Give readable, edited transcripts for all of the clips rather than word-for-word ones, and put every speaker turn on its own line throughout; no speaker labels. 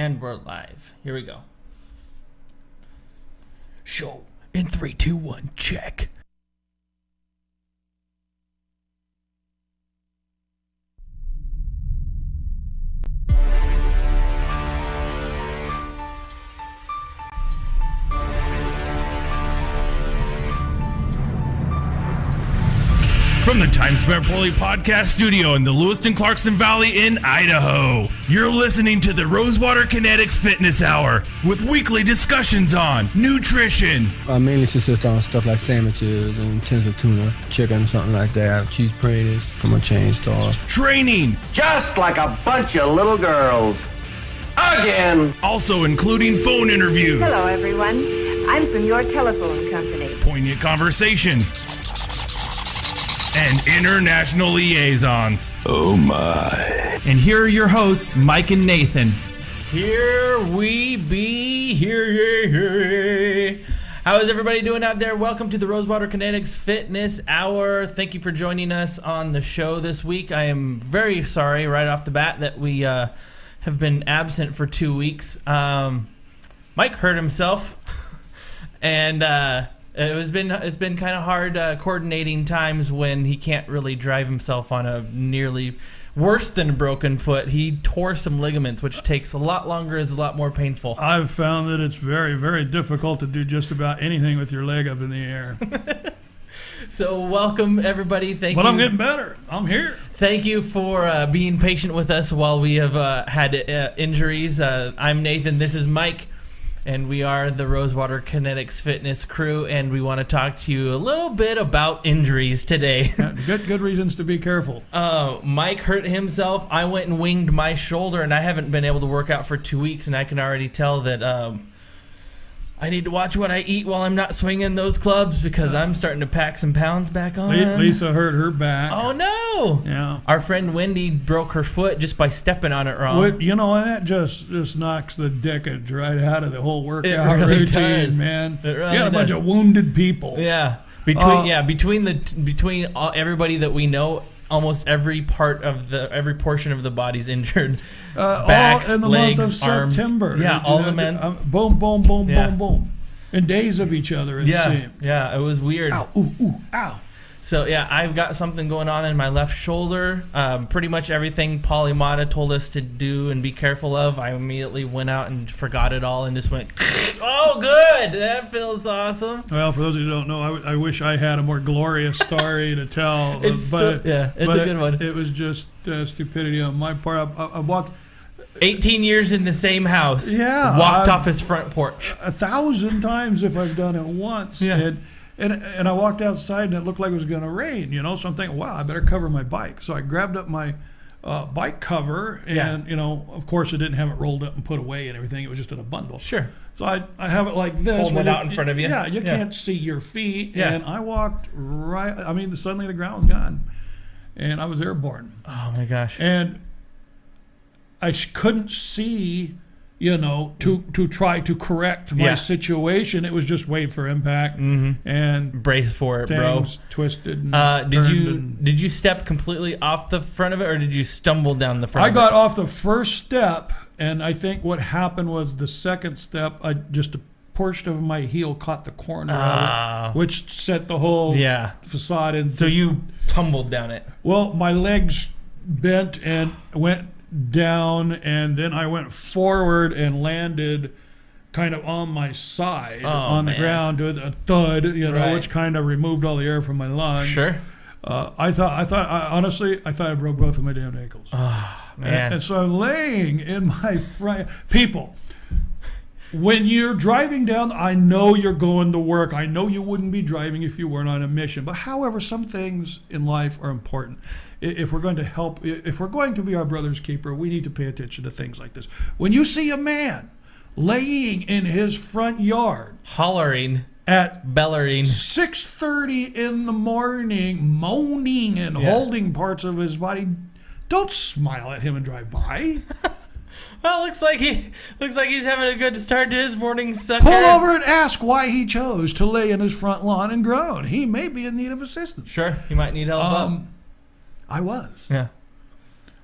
And we're live. Here we go. Show in 3, 2, 1, check. From the Time Spent Poorly podcast studio in the Lewiston-Clarkson Valley in Idaho, you're listening to the Rosewater Kinetics Fitness Hour with weekly discussions on nutrition.
Mainly consist on stuff like sandwiches and tins of tuna, chicken, something like that, cheese pratas from a chain store.
Training.
Just like a bunch of little girls. Again.
Also including phone interviews.
Hello, everyone. I'm from your telephone company.
Poignant conversation. And international liaisons.
Oh my.
And here are your hosts, Mike and Nathan. Here we be. Here. How is everybody doing out there? Welcome to the Rosewater Kinetics Fitness Hour. Thank you for joining us on the show this week. I am very sorry right off the bat that we have been absent for 2 weeks. Mike hurt himself, and it's been kind of hard coordinating times when he can't really drive himself on a nearly worse than a broken foot. He tore some ligaments, which takes a lot longer, is a lot more painful.
I've found that it's very, very difficult to do just about anything with your leg up in the air.
So welcome, everybody. Thank you.
But I'm getting better. I'm here.
Thank you for being patient with us while we have had injuries. I'm Nathan. This is Mike. And we are the Rosewater Kinetics Fitness crew, and we want to talk to you a little bit about injuries today.
Good reasons to be careful.
Mike hurt himself. I went and winged my shoulder, and I haven't been able to work out for 2 weeks, and I can already tell that I need to watch what I eat while I'm not swinging those clubs because I'm starting to pack some pounds back on.
Lisa hurt her back.
Oh, no.
Yeah.
Our friend Wendy broke her foot just by stepping on it wrong.
Well, you know, that just knocks the dickens right out of the whole workout
really
routine,
does.
man.
It really
you got a bunch
does.
of wounded people.
Yeah. Between everybody that we know, almost every portion of the body's injured. Back,
all in the
legs,
month of
arms.
September.
Yeah, all the men.
Boom, boom, boom, boom, boom. In days of each other, it seemed.
Yeah, it was weird.
Ow, ooh, ow.
So, yeah, I've got something going on in my left shoulder. Pretty much everything Paulie Mata told us to do and be careful of, I immediately went out and forgot it all and just went, oh, good. That feels awesome.
Well, for those of you who don't know, I wish I had a more glorious story to tell.
It's a good one.
It was just stupidity on my part. I walked
18 years in the same house.
Yeah.
Walked off his front porch.
1,000 times if I've done it once.
Yeah.
And I walked outside and it looked like it was going to rain, you know. So I'm thinking, wow, I better cover my bike. So I grabbed up my bike cover and, you know, of course it didn't have it rolled up and put away and everything. It was just in a bundle.
Sure.
So I have it like this.
Holding it out in front of you.
Yeah, you can't see your feet.
Yeah.
And I walked right, suddenly the ground was gone. And I was airborne.
Oh, my gosh.
And I couldn't see, you know, to try to correct my situation. It was just wait for impact and
brace for it,
things
bro.
Twisted. And
Did you step completely off the front of it, or did you stumble down the front?
I got off the first step, and I think what happened was the second step, just a portion of my heel caught the corner of it, which set the whole facade in.
So you tumbled down it.
Well, my legs bent and went down, and then I went forward and landed kind of on my side the ground with a thud, you know, which kind of removed all the air from my lungs.
Sure.
Honestly, I thought I broke both of my damn ankles.
Oh, man.
And so I'm laying in my front. People, when you're driving down, I know you're going to work. I know you wouldn't be driving if you weren't on a mission. But however, some things in life are important. If we're going to help, if we're going to be our brother's keeper, we need to pay attention to things like this. When you see a man laying in his front yard,
hollering, bellowing,
6:30 in the morning, moaning and holding parts of his body, don't smile at him and drive by.
Well, looks like he's having a good start to his morning, sucker.
Pull over and ask why he chose to lay in his front lawn and groan. He may be in need of assistance.
Sure, he might need help.
I was.
Yeah.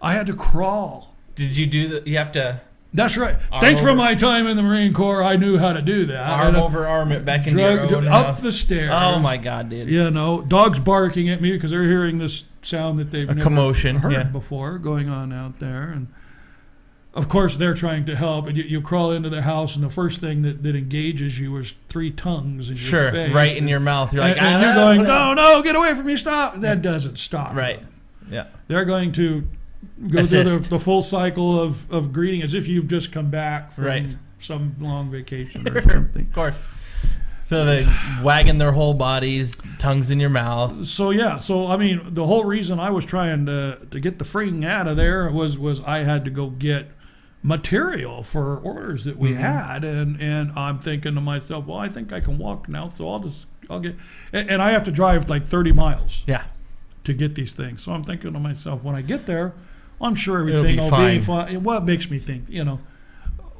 I had to crawl.
Did you do you have to
That's right. Thanks for my time in the Marine Corps. I knew how to do that.
Arm over arm it back into your own
up
house.
the stairs.
Oh my God, dude!
You know, dogs barking at me because they're hearing this sound that they've never
commotion,
heard before going on out there, and of course they're trying to help. And you crawl into the house, and the first thing that engages you is 3 tongues in your face,
right in your mouth. You're like,
and you're going, no, get away from me, stop. That doesn't stop.
Right.
them.
Yeah.
They're going to go through the full cycle of greeting as if you've just come back from some long vacation or something.
Of course. So they wagging their whole bodies, tongues in your mouth.
So I mean, the whole reason I was trying to get the freeing out of there was I had to go get material for orders that we had, and I'm thinking to myself, well, I think I can walk now, so I'll get, and I have to drive like 30 miles.
Yeah.
To get these things. So I'm thinking to myself, when I get there, I'm sure everything will be fine. Well, it makes me think,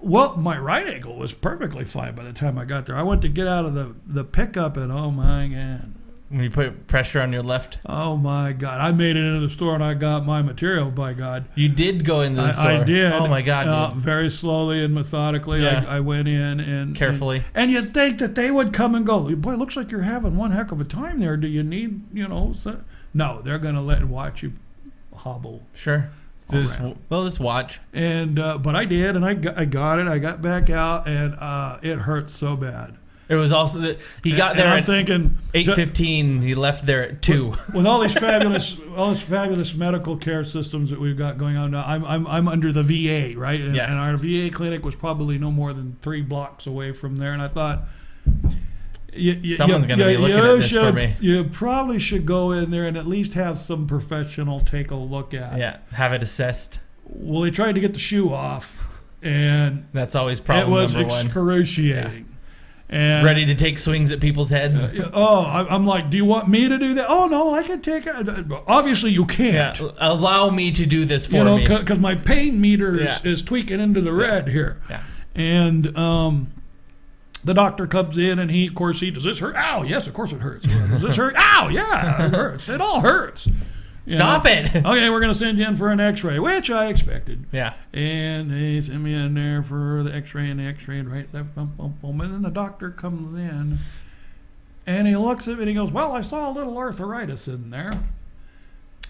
well, my right ankle was perfectly fine by the time I got there. I went to get out of the pickup, and oh my God.
When you put pressure on your left.
Oh my God. I made it into the store and I got my material, by God.
You did go into the store.
I did.
Oh my God. Dude.
Very slowly and methodically.
Yeah.
I went in and
carefully.
And you'd think that they would come and go, boy, it looks like you're having one heck of a time there. Do you need, No, they're going to watch you hobble.
Sure. Just watch.
And but I did, and I got it. I got back out, and it hurt so bad.
It was also that he got there at 8:15. He left there at 2.
With all these fabulous medical care systems that we've got going on now, I'm under the VA, right? And,
yes.
And our VA clinic was probably no more than 3 blocks away from there, and I thought,
someone's going to be looking at this for me.
You probably should go in there and at least have some professional take a look at.
Yeah, have it assessed.
Well, they tried to get the shoe off, and
that's always problem number 1.
It was excruciating. Yeah. And
ready to take swings at people's heads.
I'm like, do you want me to do that? Oh no, I can take it. Obviously, you can't.
Yeah, allow me to do this for me.
Because my pain meter is tweaking into the red here.
Yeah.
And the doctor comes in and he does this hurt? Ow, yes, of course it hurts. Does this hurt? Ow, yeah, it hurts. It all hurts.
Stop it.
Okay, we're going to send you in for an x-ray, which I expected.
Yeah.
And they sent me in there for the x-ray, right, left, boom, boom, boom. And then the doctor comes in, and he looks at me and he goes, well, I saw a little arthritis in there.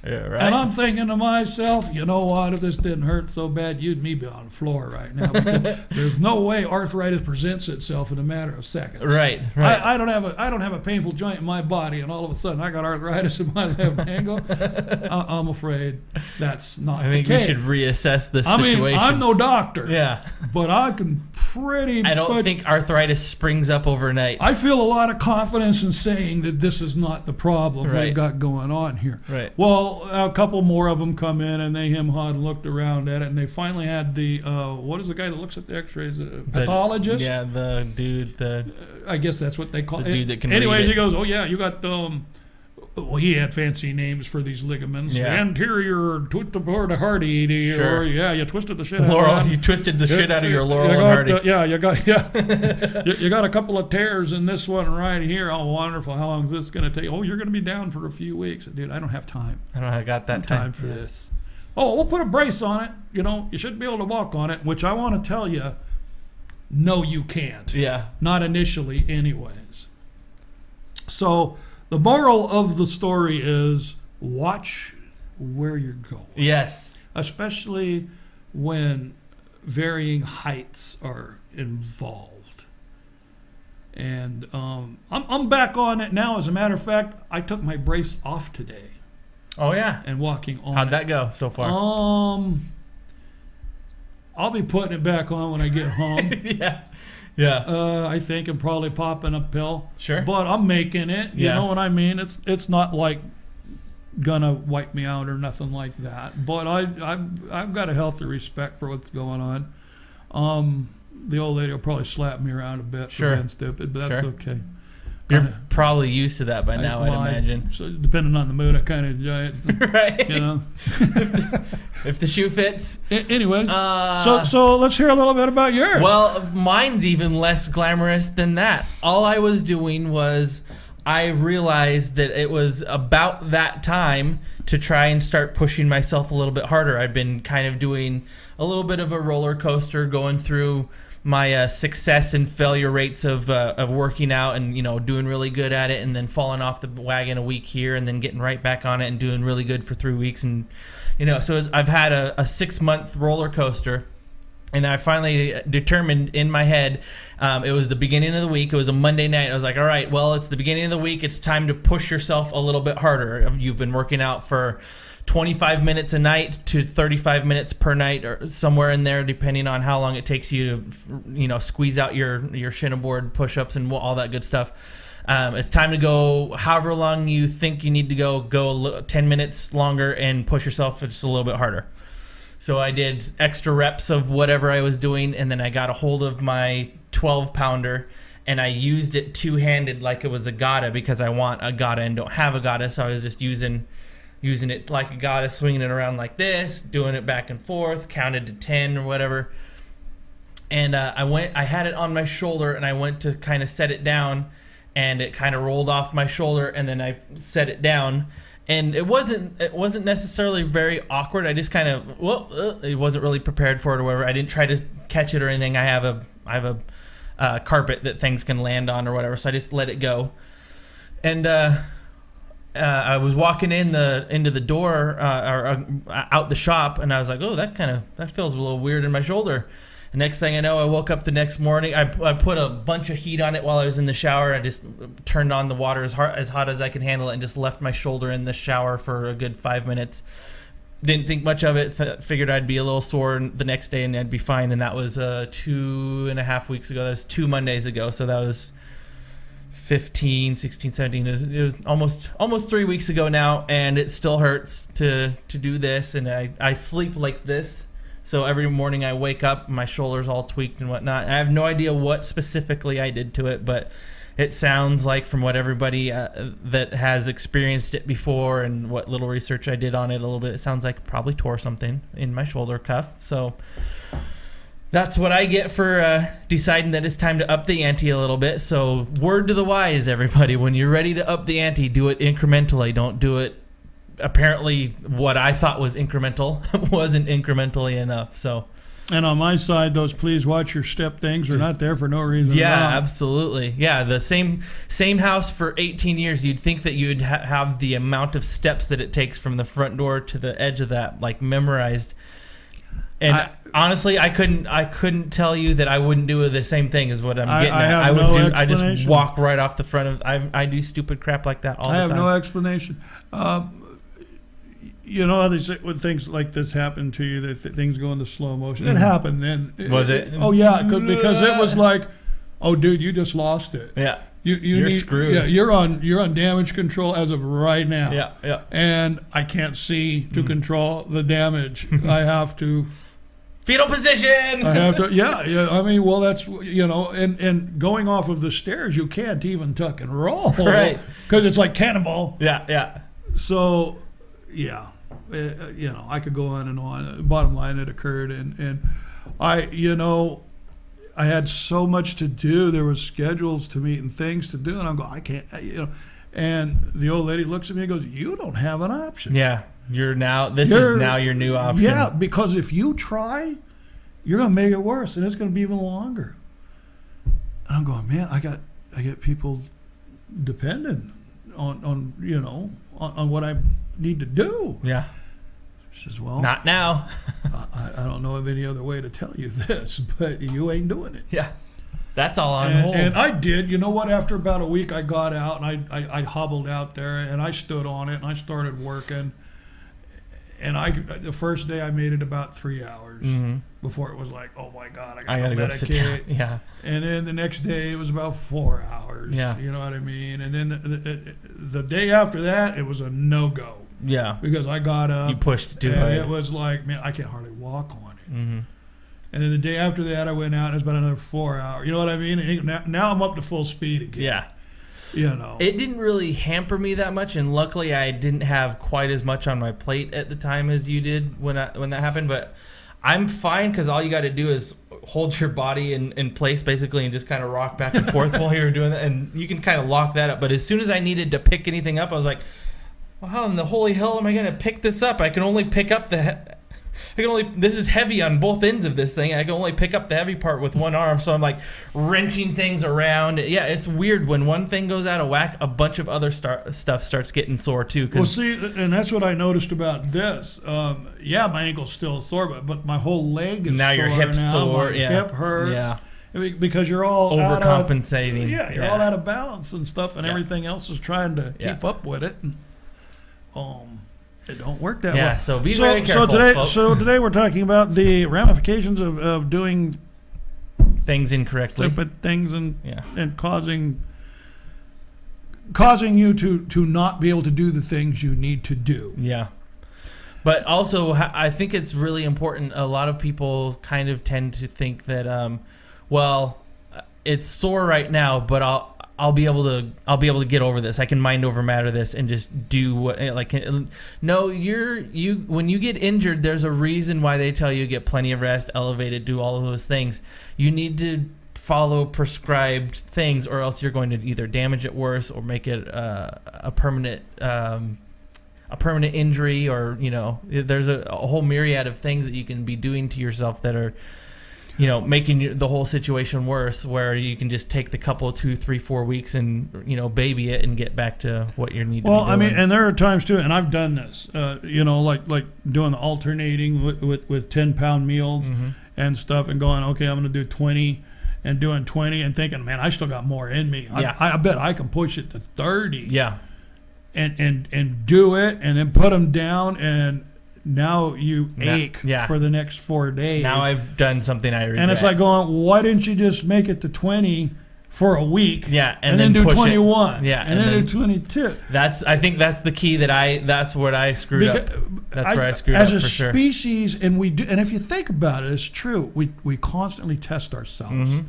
Yeah, right.
And I'm thinking to myself, you know what? If this didn't hurt so bad, you'd and me be on the floor right now. Because there's no way arthritis presents itself in a matter of seconds.
Right.
I don't have a painful joint in my body, and all of a sudden I got arthritis in my left ankle. I'm afraid that's not the case.
I think we should reassess this situation.
I mean, I'm no doctor.
Yeah.
But I can
I don't think arthritis springs up overnight.
I feel a lot of confidence in saying that this is not the problem we've got going on here.
Right.
Well, a couple more of them come in, and they hem-hawed and looked around at it, and they finally had the what is the guy that looks at the x-rays? Pathologist?
Yeah, the dude.
I guess that's what they call it.
The dude that can
Anyways,
read it.
He goes, oh yeah, you got well, he had fancy names for these ligaments.
Yeah.
Anterior hardy.
Sure.
Or, you twisted the shit
Laurel,
out of that.
You twisted the shit out of your Laurel and Hardy.
You got a couple of tears in this one right here. Oh, wonderful. How long is this going to take? Oh, you're going to be down for a few weeks. Dude, I don't have time.
I got that
time for this. Oh, we'll put a brace on it. You should be able to walk on it, which I want to tell you, no, you can't.
Yeah.
Not initially anyways. So the moral of the story is watch where you're going.
Yes.
Especially when varying heights are involved. And I'm back on it now. As a matter of fact, I took my brace off today.
Oh, yeah.
And walking on
How'd that go so far?
I'll be putting it back on when I get home.
Yeah.
I think I'm probably popping a pill.
Sure.
But I'm making it. You know what I mean? It's not like gonna wipe me out or nothing like that. But I've got a healthy respect for what's going on. The old lady will probably slap me around a bit for being stupid, but that's okay.
You're probably used to that by now, I'd imagine.
So depending on the mood, I kind of enjoy it.
Right.
If
the shoe fits.
Anyways, so let's hear a little bit about yours.
Well, mine's even less glamorous than that. All I was doing was I realized that it was about that time to try and start pushing myself a little bit harder. I'd been kind of doing a little bit of a roller coaster, going through my success and failure rates of working out and, doing really good at it, and then falling off the wagon a week here and then getting right back on it and doing really good for 3 weeks. And, so I've had a 6-month roller coaster. And I finally determined in my head, it was the beginning of the week. It was a Monday night. I was like, all right, well, it's the beginning of the week. It's time to push yourself a little bit harder. You've been working out for 25 minutes a night to 35 minutes per night, or somewhere in there, depending on how long it takes you to, squeeze out your shin board push-ups and all that good stuff. It's time to go however long you think you need to go 10 minutes longer and push yourself just a little bit harder. So I did extra reps of whatever I was doing, and then I got a hold of my 12-pounder, and I used it two-handed like it was a gata, because I want a gata and don't have a gata. So I was just using it like a gata, swinging it around like this, doing it back and forth, counted to 10 or whatever. And I had it on my shoulder, and I went to kind of set it down, and it kind of rolled off my shoulder, and then I set it down. And it wasn't necessarily very awkward. I just kind of, it wasn't really prepared for it or whatever. I didn't try to catch it or anything. I have a carpet that things can land on or whatever, so I just let it go. And I was walking into the door or out the shop, and I was like, oh, that feels a little weird in my shoulder. The next thing I know, I woke up the next morning. I put a bunch of heat on it while I was in the shower. I just turned on the water as hot as I could handle it, and just left my shoulder in the shower for a good 5 minutes. Didn't think much of it. Figured I'd be a little sore the next day and I'd be fine. And that was 2.5 weeks ago. That was 2 Mondays ago. So that was 15, 16, 17. It was almost 3 weeks ago now, and it still hurts to do this. And I sleep like this. So every morning I wake up, my shoulder's all tweaked and whatnot. I have no idea what specifically I did to it, but it sounds like, from what everybody that has experienced it before and what little research I did on it a little bit, it sounds like I probably tore something in my shoulder cuff. So that's what I get for deciding that it's time to up the ante a little bit. So word to the wise, everybody, when you're ready to up the ante, do it incrementally. Don't do it. Apparently what I thought was incremental wasn't incrementally enough. So,
and on my side, those please watch your step things are not there for no reason.
Yeah, absolutely. Yeah, the same house for 18 years. You'd think that you'd have the amount of steps that it takes from the front door to the edge of that memorized. And honestly, I couldn't tell you that I wouldn't do the same thing as what I'm getting at. I just walk right off the front of. I do stupid crap like that all the time.
I have no explanation. You know how they say when things like this happen to you, that things go into slow motion. It happened then.
Was it?
Oh yeah, because it was like, oh dude, you just lost it.
Yeah.
You're
screwed.
Yeah, you're on damage control as of right now.
Yeah.
And I can't see to control the damage. I have to.
Fetal position.
I have to. Yeah. I mean, well, that's and going off of the stairs, you can't even tuck and roll.
Right.
Because it's like cannonball.
Yeah.
So, yeah. I could go on and on. Bottom line, it occurred, and I had so much to do. There was schedules to meet and things to do, and I'm going, I can't, And the old lady looks at me and goes, "You don't have an option."
Yeah, this is now your new option.
Yeah, because if you try, you're going to make it worse, and it's going to be even longer. And I'm going, man, I get people dependent on what I need to do.
Yeah.
She says, well,
not now.
I don't know of any other way to tell you this, but you ain't doing it.
Yeah. That's all on hold.
And I did. You know what? After about a week, I got out and I hobbled out there and I stood on it and I started working. And the first day I made it about 3 hours before it was like, oh my God, I gotta go sit down.
Yeah.
And then the next day it was about 4 hours.
Yeah.
You know what I mean? And then the day after that, it was a no-go.
Yeah.
Because I got up.
You pushed too
hard.
hard.
It was like, man, I can't hardly walk on it. Mm-hmm. And then the day after that, I went out and it was about another 4 hours. You know what I mean? And now I'm up to full speed again.
Yeah.
It
didn't really hamper me that much, and luckily I didn't have quite as much on my plate at the time as you did when that happened. But I'm fine because all you got to do is hold your body in place basically and just kind of rock back and forth while you're doing that, and you can kind of lock that up. But as soon as I needed to pick anything up, I was like, well, how in the holy hell am I going to pick this up? I can only pick up this is heavy on both ends of this thing. I can only pick up the heavy part with one arm, so I'm like wrenching things around. Yeah, it's weird when one thing goes out of whack, a bunch of other stuff starts getting sore too.
Well, see, and that's what I noticed about this. Yeah, my ankle's still sore, but my whole leg is
now
sore.
Your hip's
now.
sore.
My
Yeah.
hip hurts.
Yeah.
Because you're all
overcompensating.
You're all out of balance and stuff, and everything else is trying to keep up with it. And, it don't work that way.
Yeah, so be very careful, folks.
So today we're talking about the ramifications of doing
things incorrectly,
stupid things, and causing you to not be able to do the things you need to do.
Yeah. But also, I think it's really important. A lot of people kind of tend to think that, it's sore right now, but I'll be able to get over this. I can mind over matter this and just do what no, when you get injured, there's a reason why they tell you get plenty of rest, elevated, do all of those things. You need to follow prescribed things, or else you're going to either damage it worse or make it a permanent injury, or there's a whole myriad of things that you can be doing to yourself that are making the whole situation worse, where you can just take the couple 2, 3, 4 weeks and baby it and get back to what you need to be doing.
Well, I mean, and there are times too, and I've done this, like doing the alternating with 10-pound meals and stuff, and going, okay, I'm going to do 20 and doing 20 and thinking, man, I still got more in me. I bet I can push it to 30.
Yeah.
And do it, and then put them down, and now you ache for the next 4 days.
Now I've done something I regret.
And it's like going, why didn't you just make it to 20 for a week?
Yeah,
and then do
push
21.
It. Yeah,
and then do 22.
I think that's the key that's what I screwed up. That's where I screwed up for sure.
As a species, and we do, and if you think about it, it's true. We constantly test ourselves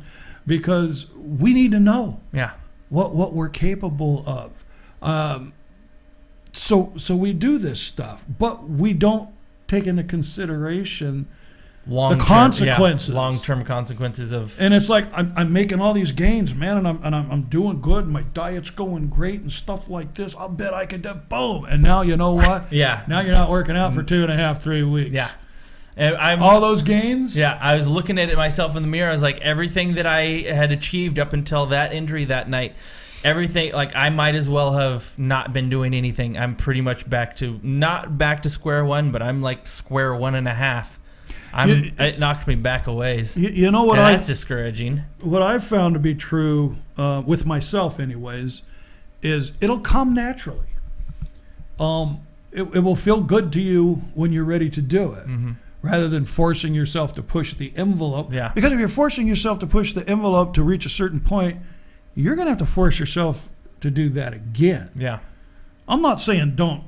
because we need to know what we're capable of. So we do this stuff, but we don't take into consideration the consequences,
long-term consequences of.
And it's like I'm making all these gains, man, and I'm doing good. My diet's going great and stuff like this. I'll bet I could do boom. And now you know what?
Yeah.
Now you're not working out for 2.5, 3 weeks.
Yeah. And
all those gains.
Yeah. I was looking at it myself in the mirror. I was like, everything that I had achieved up until that injury that night. Everything, like, I might as well have not been doing anything. I'm pretty much not back to square one, but I'm like square 1.5. It knocked me back a ways.
You know what?
That's discouraging.
What I've found to be true with myself, anyways, is it'll come naturally. It will feel good to you when you're ready to do it, rather than forcing yourself to push the envelope.
Yeah.
Because if you're forcing yourself to push the envelope to reach a certain point, you're going to have to force yourself to do that again.
Yeah.
I'm not saying don't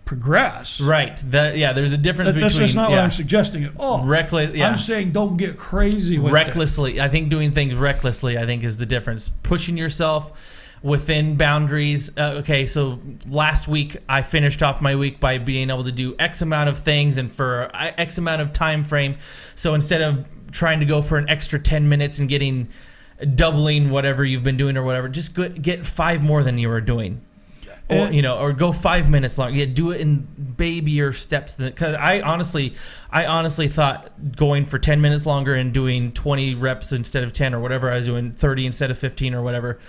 progress.
Right. There's a difference between.
That's not what I'm suggesting at all.
Reckless. Yeah.
I'm saying don't get crazy with
recklessly. I think doing things recklessly, I think, is the difference. Pushing yourself within boundaries. Okay, so last week I finished off my week by being able to do X amount of things and for X amount of time frame. So instead of trying to go for an extra 10 minutes and doubling whatever you've been doing or whatever, just get 5 more than you were doing, or go 5 minutes long. Do it in babyier steps. Because I honestly thought going for 10 minutes longer and doing 20 reps instead of 10 or whatever I was doing, 30 instead of 15 or whatever.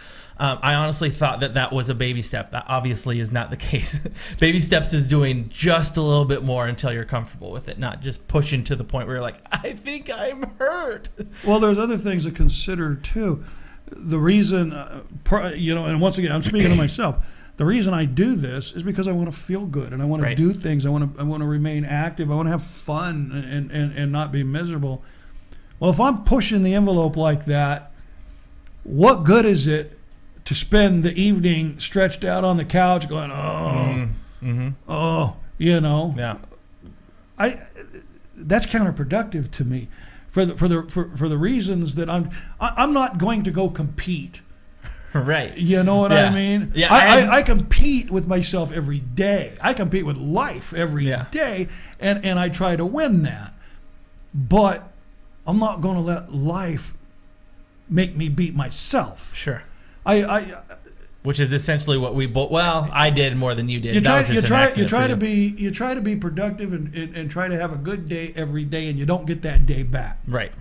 I honestly thought that was a baby step. That obviously is not the case. Baby steps is doing just a little bit more until you're comfortable with it, not just pushing to the point where you're like, I think I'm hurt.
Well, there's other things to consider too. The reason, and once again, I'm speaking to myself. The reason I do this is because I want to feel good and I want to do things. I want to remain active. I want to have fun and not be miserable. Well, if I'm pushing the envelope like that, what good is it to spend the evening stretched out on the couch going,
Yeah.
That's counterproductive to me for the reasons that I'm not going to go compete.
Right.
You know what I mean?
Yeah.
I compete with myself every day. I compete with life every day, and I try to win that. but I'm not going to let life make me beat myself.
Sure.
I
Which is essentially what we both. Well, I did more than you did.
you try
To
be productive and try to have a good day every day, and you don't get that day back.
Right.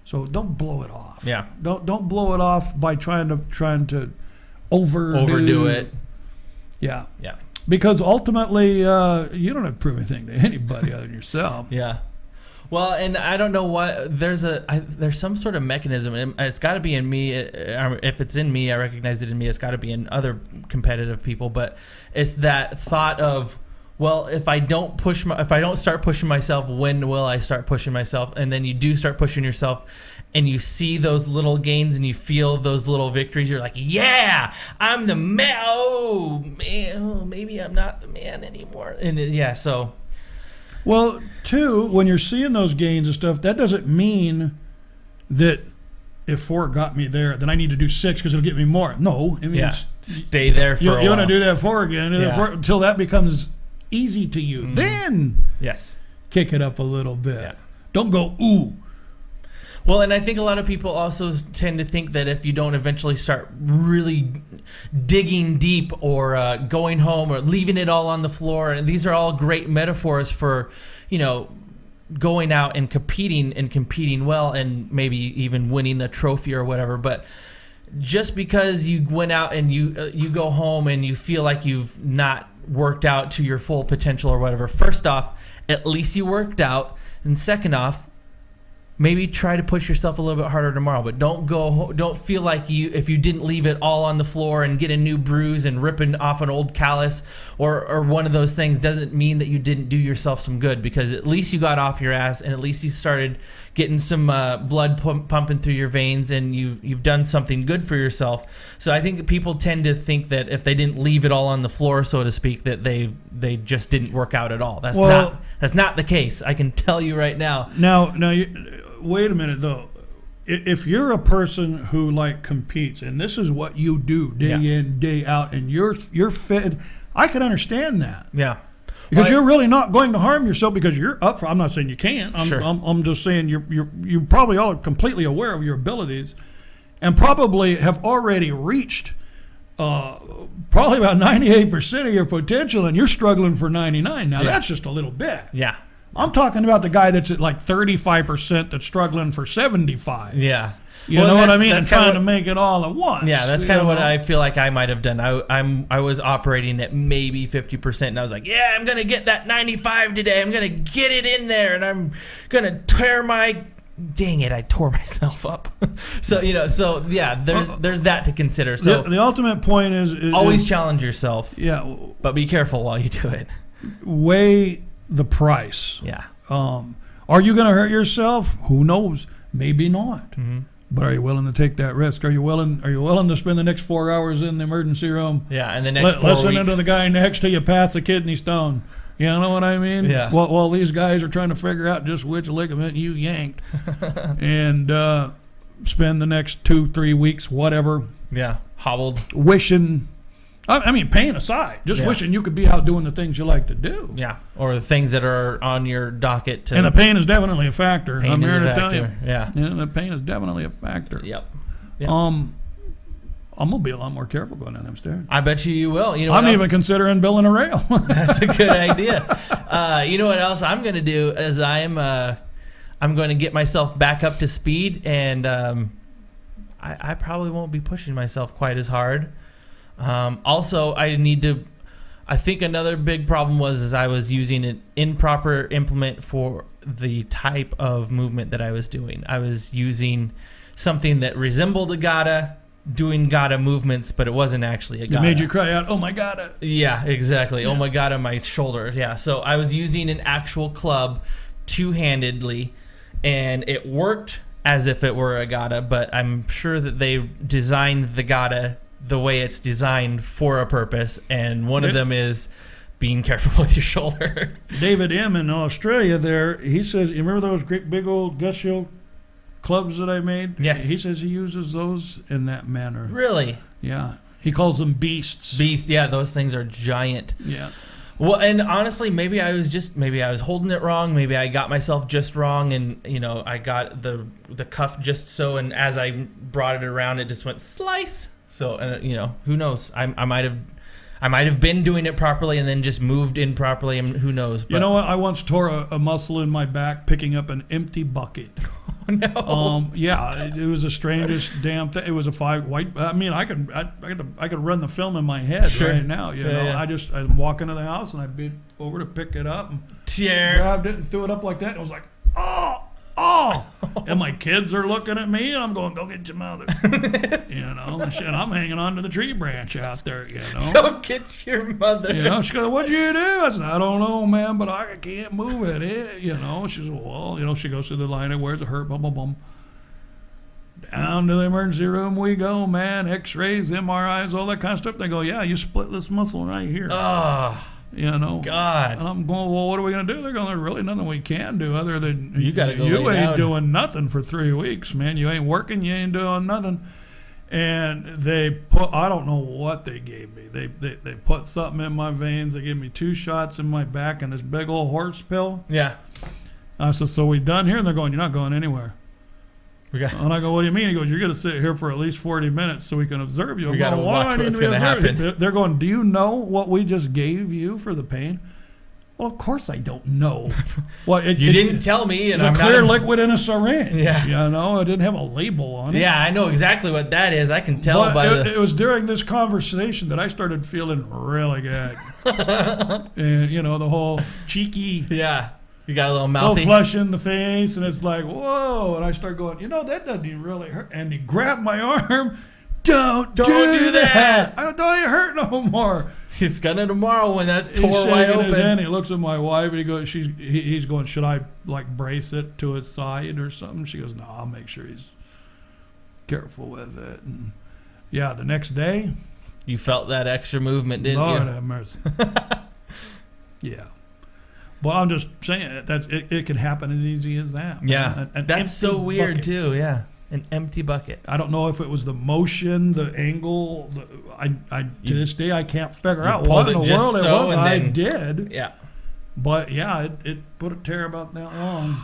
So don't blow it off.
Yeah.
Don't blow it off by trying to
Overdo it.
Yeah.
Yeah.
Because ultimately, you don't have to prove anything to anybody other than yourself.
Yeah. Well, and I don't know what there's some sort of mechanism. And it's got to be in me. If it's in me, I recognize it in me. It's got to be in other competitive people. But it's that thought of, well, if I don't start pushing myself, when will I start pushing myself? And then you do start pushing yourself, and you see those little gains, and you feel those little victories. You're like, yeah, I'm the man. Oh, man, maybe I'm not the man anymore. And so.
Well, too, when you're seeing those gains and stuff, that doesn't mean that if 4 got me there, then I need to do 6 because it'll get me more. No, it means
stay there for a while.
You want to do that 4 again until that becomes easy to you. Mm-hmm. Then kick it up a little bit. Yeah. Don't go, ooh.
Well, and I think a lot of people also tend to think that if you don't eventually start really digging deep or going home or leaving it all on the floor, and these are all great metaphors for, going out and competing well and maybe even winning a trophy or whatever. But just because you went out and you go home and you feel like you've not worked out to your full potential or whatever, first off, at least you worked out. And second off, maybe try to push yourself a little bit harder tomorrow, but don't feel like if you didn't leave it all on the floor and get a new bruise and ripping off an old callus or one of those things doesn't mean that you didn't do yourself some good, because at least you got off your ass and at least you started getting some blood pumping through your veins, and you've done something good for yourself. So I think people tend to think that if they didn't leave it all on the floor, so to speak, that they just didn't work out at all. That's not the case. I can tell you right now.
Now wait a minute though. If you're a person who competes and this is what you do day in, day out, and you're fit, I can understand that.
Yeah.
Because you're really not going to harm yourself because you're up for. I'm not saying you can't.
Sure.
I'm just saying you probably all are completely aware of your abilities, and probably have already reached probably about 98% of your potential, and you're struggling for 99. Now that's just a little bit.
Yeah.
I'm talking about the guy that's at 35% that's struggling for 75.
Yeah.
You know what I mean? And trying to make it all at once.
Yeah, that's kind of what I feel like I might have done. I was operating at maybe 50%, and I was like, yeah, I'm going to get that 95 today. I'm going to get it in there, and I'm going to tear my... Dang it, I tore myself up. So there's that to consider. So
the ultimate point is
always challenge yourself.
Yeah.
But be careful while you do it.
Weigh the price.
Yeah.
Are you going to hurt yourself? Who knows? Maybe not.
Mm-hmm.
But are you willing to take that risk? Are you willing to spend the next 4 hours in the emergency room?
Yeah, and the next 4 weeks.
Listening to the guy next to you pass a kidney stone. You know what I mean?
Yeah.
While these guys are trying to figure out just which ligament you yanked, and spend the next 2-3 weeks, whatever.
Yeah, hobbled.
Wishing. I mean, pain aside, just wishing you could be out doing the things you like to do.
Yeah, or the things that are on your docket.
And the pain is definitely a factor. I'm here to tell you.
Yeah,
the pain is definitely a factor.
Yep.
I'm gonna be a lot more careful going down them stairs.
I bet you will. You know,
I'm even considering building a rail.
That's a good idea. You know what else I'm gonna do is I'm going to get myself back up to speed, and I probably won't be pushing myself quite as hard. Also, I think another big problem was I was using an improper implement for the type of movement that I was doing. I was using something that resembled a gata, doing gata movements, but it wasn't actually a gata.
It made you cry out, "Oh my God!"
Yeah, exactly. Yeah. Oh my God, on my shoulder. Yeah, so I was using an actual club two-handedly, and it worked as if it were a gata, but I'm sure that they designed the gata the way it's designed for a purpose, and one of them is being careful with your shoulder.
David M. in Australia there, he says, you remember those great big old guscio clubs that I made?
Yes.
He says he uses those in that manner.
Really?
Yeah. He calls them beasts.
Beast, yeah, those things are giant.
Yeah.
Well, and honestly, maybe I was holding it wrong. Maybe I got myself just wrong, and I got the cuff just so. And as I brought it around, it just went slice. So, who knows? I might have been doing it properly and then just moved in properly, and who knows? But,
you know what? I once tore a muscle in my back picking up an empty bucket.
No.
Yeah, it was the strangest damn thing. It was a 5 white. I mean, I could run the film in my head right now. You know,
yeah.
I'd walk into the house and I'd be over to pick it up and grabbed it and threw it up like that. And I was like, oh. And my kids are looking at me and I'm going, go get your mother. And shit, I'm hanging on to the tree branch out there.
Go get your mother.
She goes, what'd you do? I said, I don't know, man, but I can't move it. She says, well, she goes through the line of where's it hurt, bum, bum, bum. Down to the emergency room we go, man. X-rays, MRIs, all that kind of stuff. They go, yeah, you split this muscle right here.
Oh, God.
And I'm going, well, what are we going to do? They're going, there's really nothing we can do other than
you got to go.
You ain't doing nothing for 3 weeks, man. You ain't working. You ain't doing nothing. And they put, I don't know what they gave me. They put something in my veins. They gave me 2 shots in my back and this big old horse pill.
Yeah.
I said, so we done here? And they're going, you're not going anywhere. And I go, what do you mean? He goes, you're going to sit here for at least 40 minutes so we can observe you.
We got to watch what's going to happen.
They're going, do you know what we just gave you for the pain? Well, of course I don't know.
You didn't tell me. And
it's a clear liquid in a syringe.
Yeah.
It didn't have a label on it.
Yeah, I know exactly what that is. I can tell
it was during this conversation that I started feeling really good. And, the whole cheeky...
Yeah. You got a little mouthy.
Flush in the face, and it's like, whoa. And I start going, that doesn't even really hurt. And he grabbed my arm. Don't do that. I don't even hurt no more.
It's gonna tomorrow when that's tore wide open.
And he looks at my wife, and he goes, he's going, should I brace it to his side or something? She goes, no, I'll make sure he's careful with it. And the next day.
You felt that extra movement, didn't you?
Lord have mercy. Yeah. Well, I'm just saying that it can happen as easy as that.
Yeah, that's so weird bucket. Too. Yeah, an empty bucket.
I don't know if it was the motion, the angle. To this day I can't figure out what in the world it was. I did.
Yeah,
but it put a tear about that long,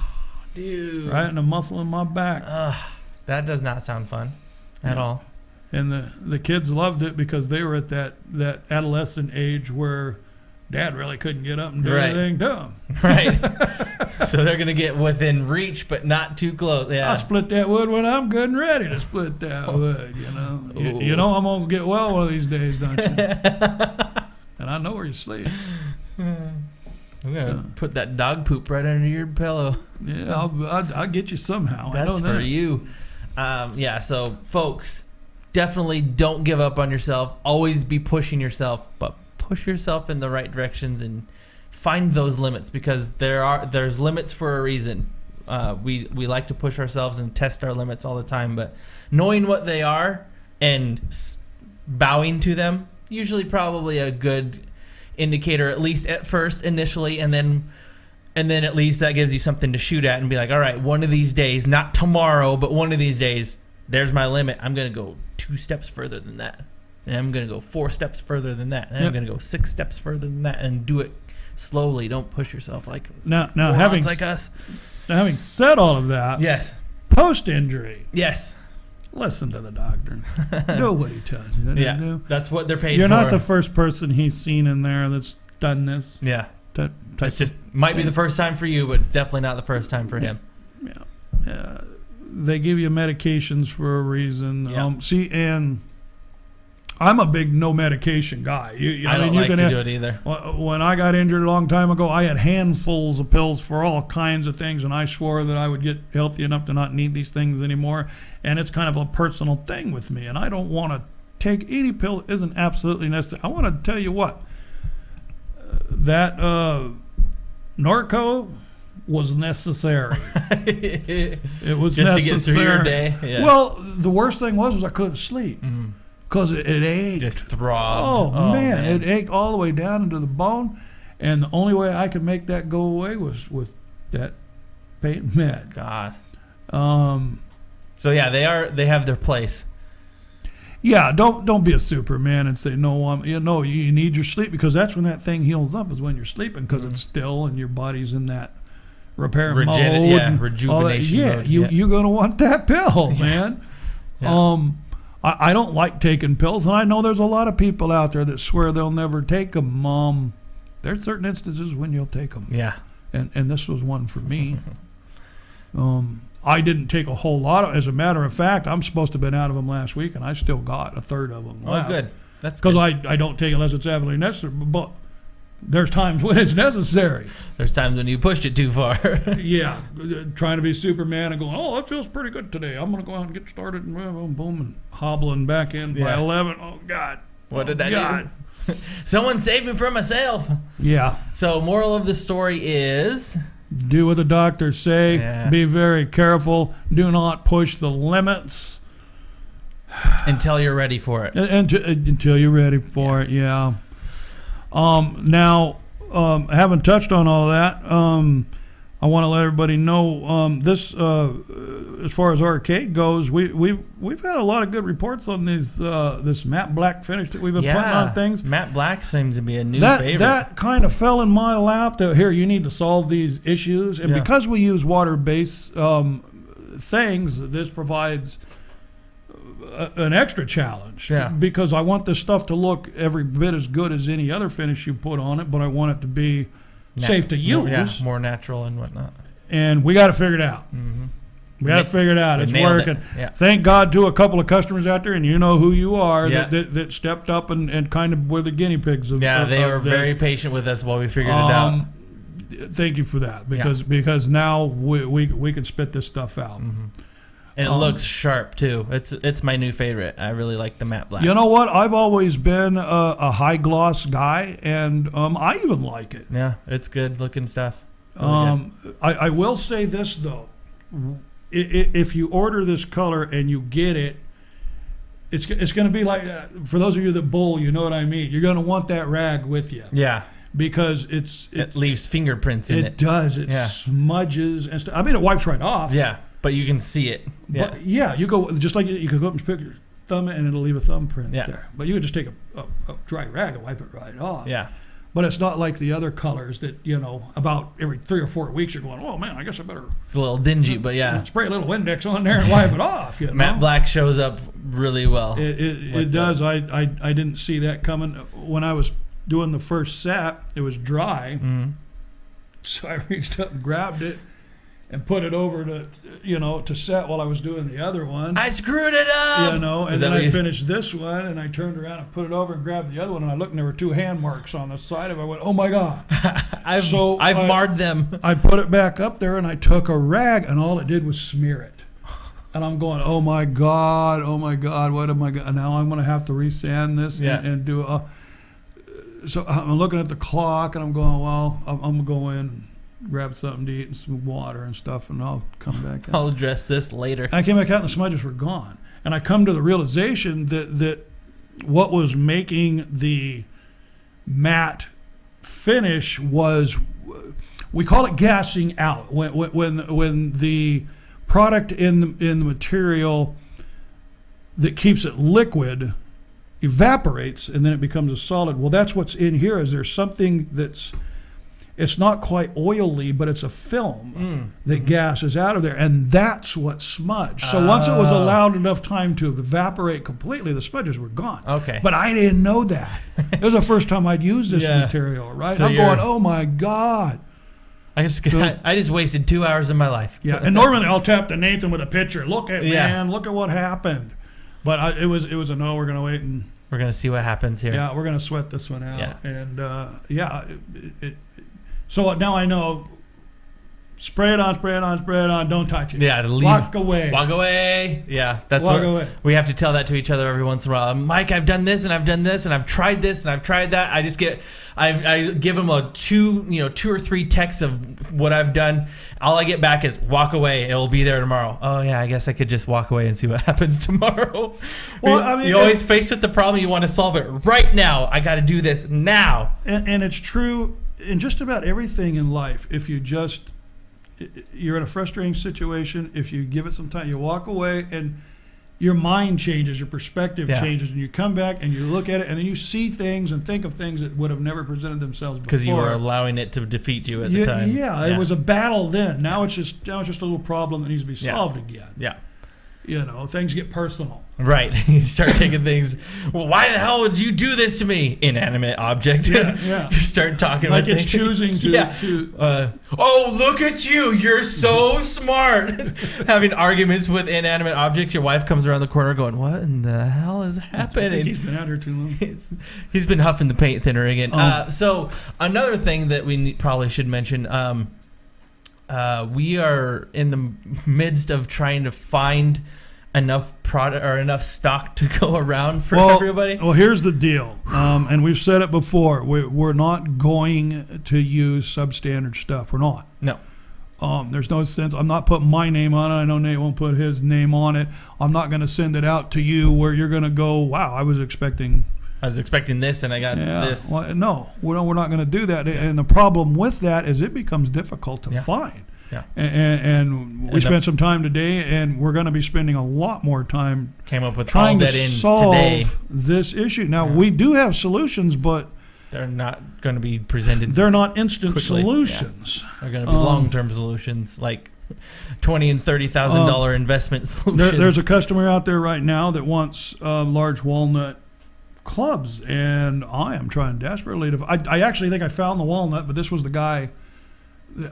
dude.
Right in the muscle in my back.
That does not sound fun at all.
And the kids loved it because they were at that adolescent age where Dad really couldn't get up and do anything to them.
Right. So they're going to get within reach, but not too close. Yeah.
I'll split that wood when I'm good and ready to split that wood, You know I'm going to get well one of these days, don't you? And I know where you sleep.
I'm going to put that dog poop right under your pillow.
Yeah, I'll get you somehow.
That's for you. So, folks, definitely don't give up on yourself. Always be pushing yourself, but push yourself in the right directions and find those limits, because there's limits for a reason. We like to push ourselves and test our limits all the time, but knowing what they are and bowing to them, usually probably a good indicator, at least at first initially, and then at least that gives you something to shoot at and be like, all right, one of these days, not tomorrow, but one of these days, there's my limit. I'm going to go 2 steps further than that. And I'm going to go 4 steps further than that. And I'm going to go 6 steps further than that, and do it slowly. Don't push yourself like
having
like us.
Now, having said all of that,
yes.
Post-injury,
yes.
Listen to the doctor. Do what he tells you.
Yeah, that's what they're paid for.
You're not the first person he's seen in there that's done this.
Yeah. It just might be the first time for you, but it's definitely not the first time for him.
Yeah. They give you medications for a reason.
Yeah.
And I'm a big no medication guy.
I don't like to do it either.
When I got injured a long time ago, I had handfuls of pills for all kinds of things, and I swore that I would get healthy enough to not need these things anymore. And it's kind of a personal thing with me, and I don't want to take any pill that isn't absolutely necessary. I want to tell you what, that Norco was necessary. It was
just
necessary.
To get through your day. Yeah.
Well, the worst thing was I couldn't sleep. Mm-hmm. Because it ached.
Just throbbed.
Oh, man. It ached all the way down into the bone. And the only way I could make that go away was with that pain med.
God. So, yeah, they have their place.
Yeah, don't be a Superman and say no. You need your sleep, because that's when that thing heals up, is when you're sleeping, because it's still and your body's in that repair mode. And
rejuvenation mode.
You're gonna want that pill, man. Yeah. I don't like taking pills, and I know there's a lot of people out there that swear they'll never take them. There's certain instances when you'll take them.
Yeah.
And this was one for me. I didn't take a whole lot of. As a matter of fact, I'm supposed to have been out of them last week, and I still got a third of them.
Oh, good. That's
because I don't take it unless it's absolutely necessary. But there's times when it's necessary.
There's times when you pushed it too far.
Yeah, trying to be Superman and going, oh, that feels pretty good today. I'm going to go out and get started, and boom, boom, and hobbling back in by 11. Oh, God.
What did I do? Someone saved me from myself.
Yeah.
So moral of the story is...
do what the doctors say.
Yeah.
Be very careful. Do not push the limits.
Until you're ready for it.
Until you're ready for it, yeah. Now, having touched on all of that, I want to let everybody know this. As far as arcade goes, we've had a lot of good reports on this matte black finish that we've been putting on things.
Matte black seems to be a new favorite.
That kind of fell in my lap. Here, you need to solve these issues, and because we use water-based things, this provides an extra challenge.
Yeah.
Because I want this stuff to look every bit as good as any other finish you put on it, but I want it to be safe to use.
More natural and whatnot.
And we got to figure it out.
Mm-hmm.
We got to figure it out. It's working.
Yeah.
Thank God to a couple of customers out there, and you know who you are, that stepped up and kind of were the guinea pigs of
they were
this.
very patient with us while we figured it out.
Thank you for that, because now we can spit this stuff out.
Mm-hmm. And it looks sharp too. It's my new favorite. I really like the matte black.
You know what? I've always been a high gloss guy, and I even like it.
Yeah, it's good looking stuff. Really
I will say this though, if you order this color and you get it, it's going to be like, for those of you that bowl, you know what I mean. You're going to want that rag with you.
Yeah.
Because
it leaves fingerprints in it.
It does. It smudges and stuff. I mean, it wipes right off.
Yeah. But you can see it. Yeah.
But you go just like you could go up and pick your thumb and it'll leave a thumbprint there. But you could just take a dry rag and wipe it right off.
Yeah.
But it's not like the other colors that, about every 3 or 4 weeks you're going, oh man, I guess I better.
It's a little dingy, but
spray a little Windex on there and wipe it off.
Matte black shows up really well.
It does. I didn't see that coming. When I was doing the first set, it was dry. Mm-hmm. So I reached up and grabbed it and put it over to set while I was doing the other one.
I screwed it up!
And then I finished this one, and I turned around and put it over and grabbed the other one, and I looked, and there were 2 hand marks on the side of it. I went, oh, my God.
I've marred them.
I put it back up there, and I took a rag, and all it did was smear it. And I'm going, oh, my God, what am I going to... Now I'm going to have to resand this and do it. So I'm looking at the clock, and I'm going, well, I'm going to go in, grab something to eat and some water and stuff, and I'll come back in.
I'll address this later.
I came back out and the smudges were gone. And I come to the realization that what was making the matte finish was, we call it gassing out. When the product in the material that keeps it liquid evaporates and then it becomes a solid. Well, that's what's in here. Is there's something it's not quite oily, but it's a film that gasses out of there, and that's what smudged. So once it was allowed enough time to evaporate completely, the smudges were gone.
Okay.
But I didn't know that. It was the first time I'd used this material, right? So I'm going, oh my God.
I just wasted 2 hours of my life.
Yeah, and normally I'll tap to Nathan with a picture. Look at what happened. But it was a no. We're gonna wait and
we're gonna see what happens here.
Yeah, we're gonna sweat this one out. Yeah. And so now I know. Spray it on. Don't touch it.
Yeah,
walk away.
Yeah, that's
walk away.
We have to tell that to each other every once in a while. Mike, I've done this and I've done this and I've tried this and I've tried that. I give him a 2 or 3 texts of what I've done. All I get back is walk away. It'll be there tomorrow. Oh yeah, I guess I could just walk away and see what happens tomorrow. Well, I mean, you're always faced with the problem. You want to solve it right now. I got to do this now.
And it's true in just about everything in life. If you're in a frustrating situation, if you give it some time, you walk away, and your mind changes, your perspective
Yeah.
changes, and you come back and you look at it, and then you see things and think of things that would have never presented themselves before.
Because you were allowing it to defeat you at the time.
Yeah, it was a battle then. Now it's just a little problem that needs to be solved again.
Yeah.
You know, things get personal.
Right. You start taking things. Well, why the hell would you do this to me? Inanimate object.
Yeah.
You start talking
Like
with
it's
things.
choosing to.
Oh, look at you. You're so smart. Having arguments with inanimate objects. Your wife comes around the corner going, what in the hell is
I think
happening?
he's been out here too long.
He's been huffing the paint thinner again. So another thing that we probably should mention, we are in the midst of trying to find enough product or enough stock to go around for everybody.
Well, here's the deal, and we've said it before. We're not going to use substandard stuff. We're not.
No.
There's no sense. I'm not putting my name on it. I know Nate won't put his name on it. I'm not going to send it out to you where you're going to go, wow, I was expecting
this and I got this.
Well, no, we're not going to do that. And the problem with that is it becomes difficult to find.
Yeah.
And we spent some time today, and we're going to be spending a lot more time
Came up with
trying
all
to
that ends
solve
today.
this issue. Now, we do have solutions, but
They're not going to be presented.
they're not instant
quickly.
solutions.
They're going to be long-term solutions, like $20,000 and $30,000 investment solutions.
There's a customer out there right now that wants large walnut clubs, and I am trying desperately to. I actually think I found the walnut, but this was the guy.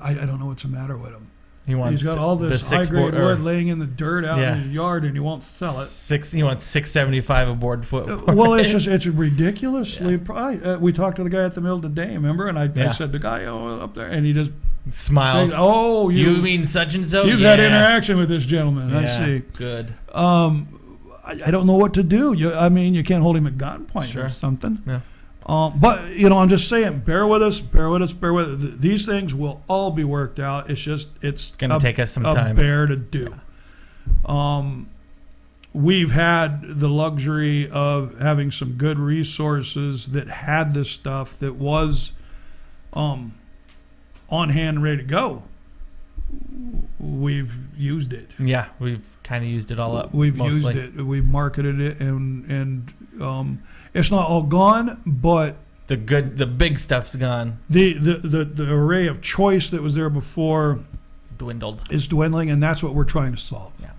I don't know what's the matter with him. He's got all this high-grade wood laying in the dirt out in his yard, and he won't sell it.
He wants $675 a board foot.
Well, it's ridiculously. We talked to the guy at the mill today, remember? And I said the guy up there, and he just
smiles.
says, "Oh,
you mean such and so?
You've had interaction with this gentleman. I see.
Good.
I don't know what to do. You can't hold him at gunpoint or something.
Yeah.
But I'm just saying, bear with us. These things will all be worked out. It's
going to take us some time.
Bear to do. Yeah. We've had the luxury of having some good resources that had this stuff that was on hand, ready to go. We've used it.
Yeah, we've kind of used it all up.
We've
mostly.
used it. We've marketed it, and it's not all gone, but
the big stuff's gone.
The array of choice that was there before is dwindling, and that's what we're trying to solve. Yeah.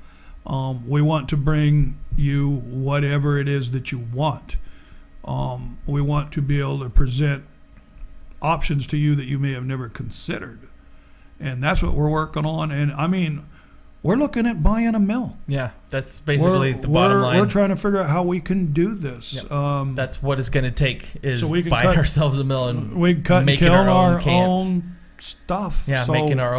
We want to bring you whatever it is that you want. We want to be able to present options to you that you may have never considered. And that's what we're working on. And we're looking at buying a mill.
Yeah, that's basically the bottom line.
We're trying to figure out how we can do this.
Yep. That's what it's going to take is
so
buying ourselves a mill and
we cut
making
and
our
own stuff.
Yeah,
so
making our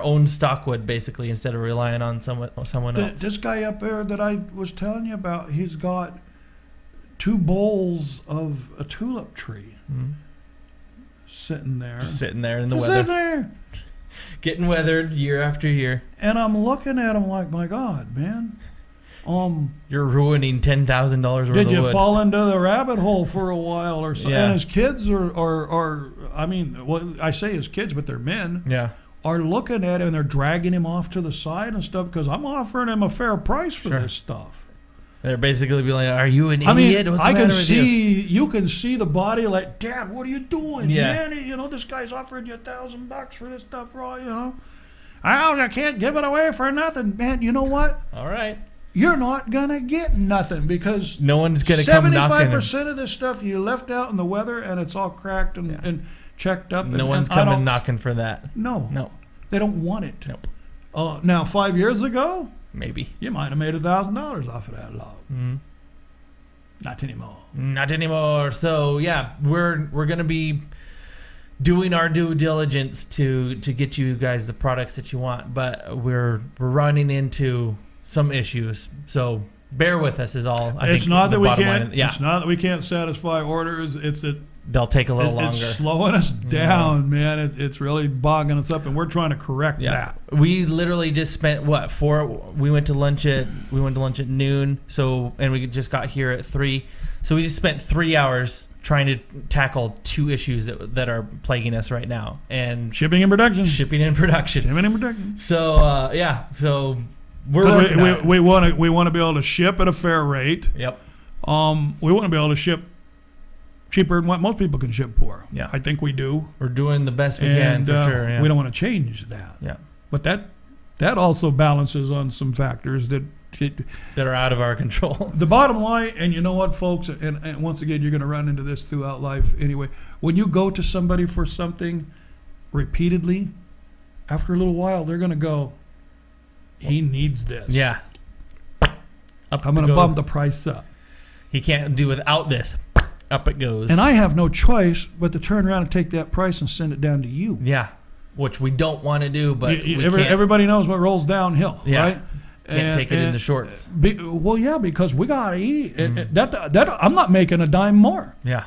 own stockwood basically instead of relying on someone else.
This guy up there that I was telling you about, he's got 2 bowls of a tulip tree sitting there.
Just sitting there in the weather. Getting weathered year after year.
And I'm looking at him like, my God, man.
You're ruining $10,000 worth of wood.
Did you fall into the rabbit hole for a while or something?
Yeah.
And his kids I say his kids, but they're men.
Yeah.
Are looking at him and they're dragging him off to the side and stuff because I'm offering him a fair price for this stuff.
They're basically be like, "Are you an idiot? What's the matter with
you can see the body like, Dad, what are you doing,
Yeah.
man? This guy's offering you $1,000 for this stuff, right? I can't give it away for nothing, man. You know what?
All right.
You're not gonna get nothing because
no one's gonna come knocking.
75% of this stuff you left out in the weather and it's all cracked and checked up.
No one's coming knocking for that.
No, they don't want it.
Nope.
Now 5 years ago.
Maybe.
You might have made $1,000 off of that log. Mm-hmm. Not anymore.
Not anymore. So yeah, we're gonna be doing our due diligence to get you guys the products that you want, but we're running into some issues. So bear with us is all.
It's not that we can't satisfy orders. It's that
they'll take a little longer.
It's slowing us down, man. It's really bogging us up, and we're trying to correct that.
We literally just spent we went to lunch at noon. And we just got here at 3. So we just spent 3 hours trying to tackle 2 issues that are plaguing us right now. And
shipping and production.
So We're looking at it.
We want to be able to ship at a fair rate.
Yep.
We want to be able to ship cheaper than what most people can ship for.
Yeah.
I think we do.
We're doing the best we can for sure. Yeah.
We don't want to change that.
Yeah.
But that also balances on some factors that
are out of our control.
The bottom line, and you know what, folks, and once again, you're going to run into this throughout life anyway. When you go to somebody for something repeatedly, after a little while, they're going to go, he needs this.
Yeah.
I'm going to bump the price up.
He can't do without this. Up it goes.
And I have no choice but to turn around and take that price and send it down to you.
Yeah. Which we don't want to do, but
everybody knows what rolls downhill, right?
Can't take it in the shorts.
Because we got to eat. That I'm not making a dime more.
Yeah.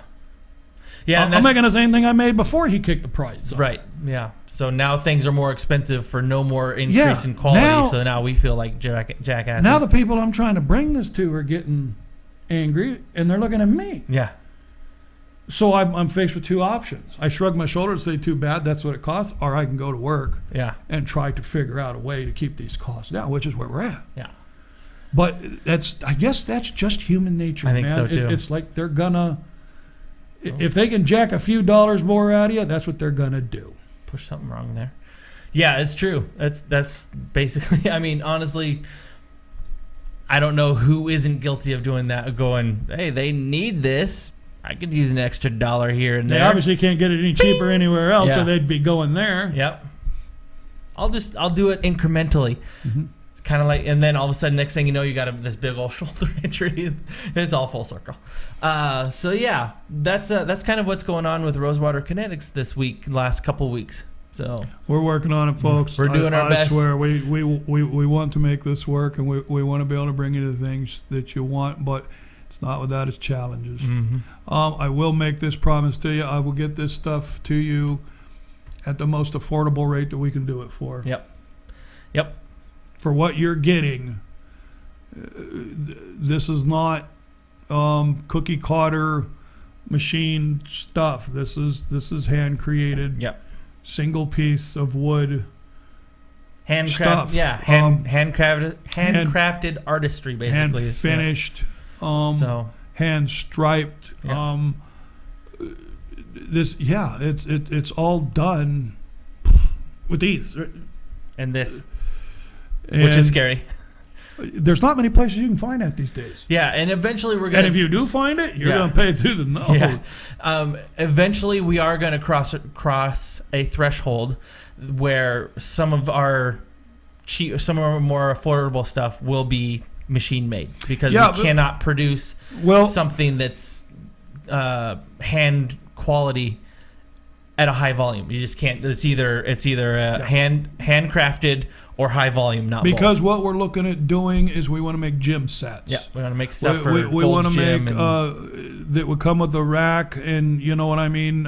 Yeah,
I'm making the same thing I made before he kicked the price.
Right. Yeah. So now things are more expensive for no more increase in quality. So now we feel like jackasses.
Now the people I'm trying to bring this to are getting angry, and they're looking at me.
Yeah.
So I'm faced with two options. I shrug my shoulders and say, too bad, that's what it costs, or I can go to work and try to figure out a way to keep these costs down, which is where we're at.
Yeah.
But I guess that's just human nature,
I think so, too.
It's like they're gonna, if they can jack a few dollars more out of you, that's what they're gonna do.
Push something wrong there. Yeah, it's true. That's basically, I mean, honestly, I don't know who isn't guilty of doing that, going, hey, they need this. I could use an extra $1 here and there.
They obviously can't get it any cheaper anywhere else, so they'd be going there.
Yep. I'll do it incrementally. Mm-hmm. Kind of like, and then all of a sudden, next thing you know, you got this big old shoulder injury. It's all full circle. So yeah, that's kind of what's going on with Rosewater Kinetics this week, last couple weeks. So
we're working on it, folks.
We're doing our best.
I swear, we want to make this work, and we want to be able to bring you the things that you want, but it's not without its challenges.
Mm-hmm.
I will make this promise to you. I will get this stuff to you at the most affordable rate that we can do it for.
Yep.
For what you're getting, this is not cookie cutter machine stuff. This is hand created.
Yep.
Single piece of wood.
Handcrafted. Yeah. Handcrafted artistry, basically.
Hand finished. Hand striped.
Yeah.
It's all done with ease.
And this, which is scary.
There's not many places you can find that these days.
Yeah, and eventually we're gonna.
And if you do find it, you're gonna pay through the nose.
Yeah. Eventually, we are gonna cross a threshold where some of our more affordable stuff will be machine made, because we cannot produce something that's hand quality at a high volume. You just can't. It's either handcrafted or high volume, not
because
both.
What we're looking at doing is we want to make gym sets.
Yeah, we want to make stuff for
we want to
gym
make that would come with the rack, and you know what I mean,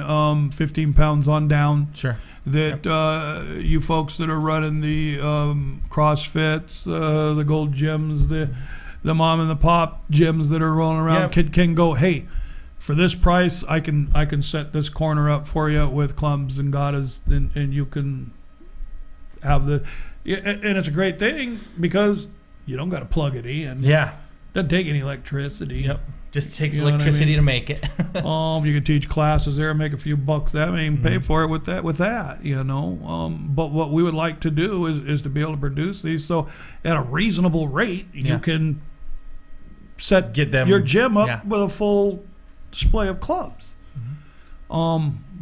15 pounds on down.
Sure.
That you folks that are running the CrossFits, the Gold Gyms, the mom and the pop gyms that are rolling around, can go, hey, for this price, I can set this corner up for you with clubs and gatas, and you can have and it's a great thing because you don't got to plug it in.
Yeah,
doesn't take any electricity.
Yep, just takes electricity to make it.
You can teach classes there, make a few bucks. That pay for it with that. You know. But what we would like to do is to be able to produce these so at a reasonable rate you can get your gym up with a full display of clubs.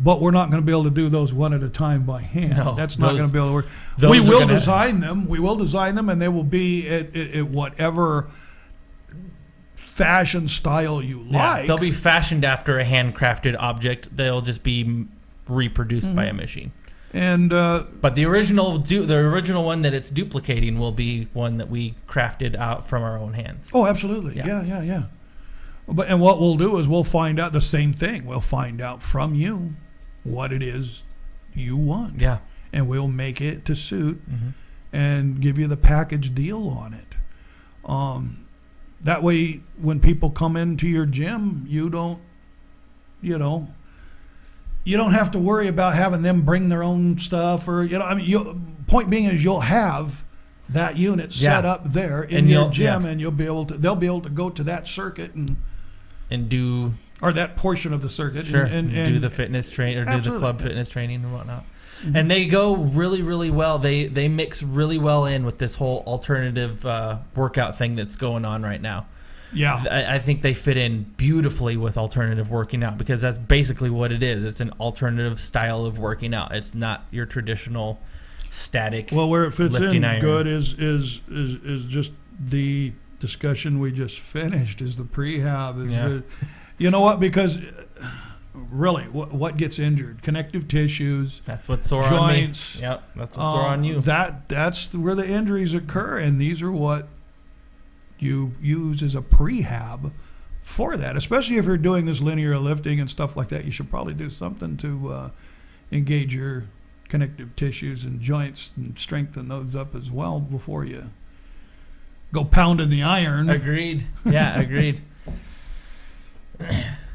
But we're not going to be able to do those one at a time by hand. No, that's not going to be able to work. We will design them. We will design them, and they will be at whatever fashion style you like.
They'll be fashioned after a handcrafted object. They'll just be reproduced by a machine.
And
but the original one that it's duplicating will be one that we crafted out from our own hands.
Oh, absolutely. Yeah. And what we'll do is we'll find out the same thing. We'll find out from you what it is you want.
Yeah.
And we'll make it to suit and give you the package deal on it. That way, when people come into your gym, you don't have to worry about having them bring their own stuff, or point being is you'll have that unit set up there in your gym, and they'll be able to go to that circuit
and do,
or that portion of the circuit,
and do the fitness train or do the club fitness training and whatnot.
Mm-hmm.
And they go really, really well. They mix really well in with this whole alternative workout thing that's going on right now.
Yeah,
I think they fit in beautifully with alternative working out, because that's basically what it is. It's an alternative style of working out. It's not your traditional static.
Well, where it fits in
iron.
good is just the discussion we just finished. Is the prehab? You know what? Because really, what gets injured? Connective tissues.
That's what's sore
joints,
on me. Yep, that's what's sore on you.
That's where the injuries occur, and these are what you use as a prehab for that. Especially if you're doing this linear lifting and stuff like that, you should probably do something to engage your connective tissues and joints and strengthen those up as well before you go pounding the iron.
Agreed. Yeah, agreed.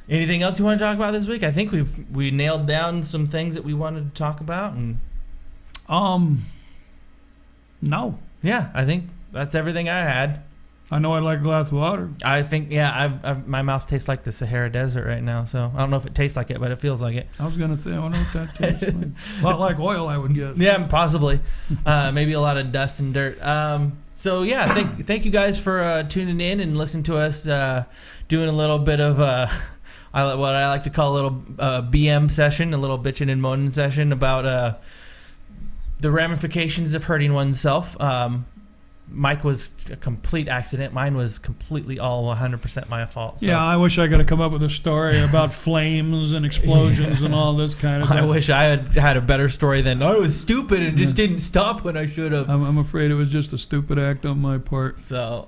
Anything else you want to talk about this week? I think we nailed down some things that we wanted to talk about. And
no.
Yeah, I think that's everything I had.
I know I'd like a glass of water.
I think, my mouth tastes like the Sahara Desert right now, so I don't know if it tastes like it, but it feels like it.
I was going to say, I wonder what that tastes like. A lot like oil, I would guess.
Yeah, possibly. Maybe a lot of dust and dirt. So, yeah, thank you guys for tuning in and listening to us doing a little bit of what I like to call a little BM session, a little bitching and moaning session about the ramifications of hurting oneself. Mike was a complete accident. Mine was completely all 100% my fault. So.
Yeah, I wish I could have come up with a story about flames and explosions and all this kind of stuff.
I wish I had a better story than I was stupid and just didn't stop when I should have.
I'm afraid it was just a stupid act on my part.
So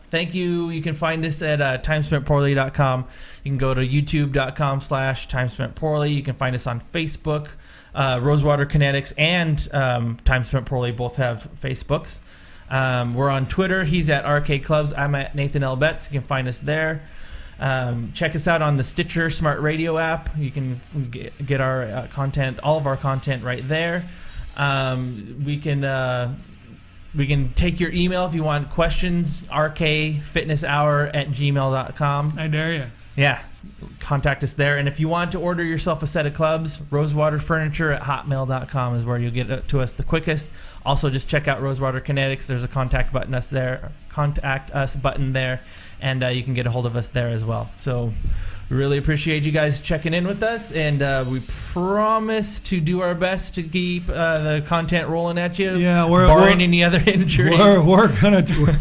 thank you. You can find us at timespentpoorly.com. You can go to youtube.com/timespentpoorly. You can find us on Facebook. Rosewater Kinetics and Time Spent Poorly both have Facebooks. We're on Twitter. He's at RK Clubs. I'm at Nathan L. Betts. You can find us there. Check us out on the Stitcher Smart Radio app. You can get our content, all of our content right there. We can take your email if you want questions, rkfitnesshour@gmail.com.
I dare you.
Yeah, contact us there. And if you want to order yourself a set of clubs, rosewaterfurniture@hotmail.com is where you'll get it to us the quickest. Also, just check out Rosewater Kinetics. There's a contact us button there, and you can get a hold of us there as well. So we really appreciate you guys checking in with us, and we promise to do our best to keep the content rolling at you, barring any other injuries.
We're going to...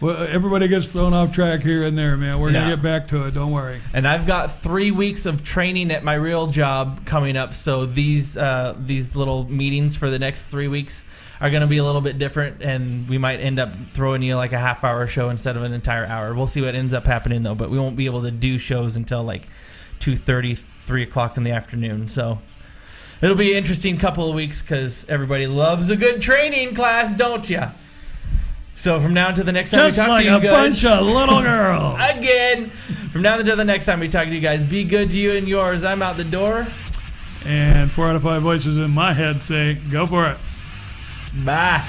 Well, everybody gets thrown off track here and there, man. We're going to get back to it. Don't worry.
And I've got 3 weeks of training at my real job coming up, so these little meetings for the next 3 weeks are going to be a little bit different, and we might end up throwing you like a half-hour show instead of an entire hour. We'll see what ends up happening, though, but we won't be able to do shows until like 2:30, 3 o'clock in the afternoon. So it'll be an interesting couple of weeks because everybody loves a good training class, don't you? So from now until the next time we talk to you guys,
just like a bunch of little girls.
Again, from now until the next time we talk to you guys, be good to you and yours. I'm out the door.
And 4 out of 5 voices in my head say, go for it.
Bye.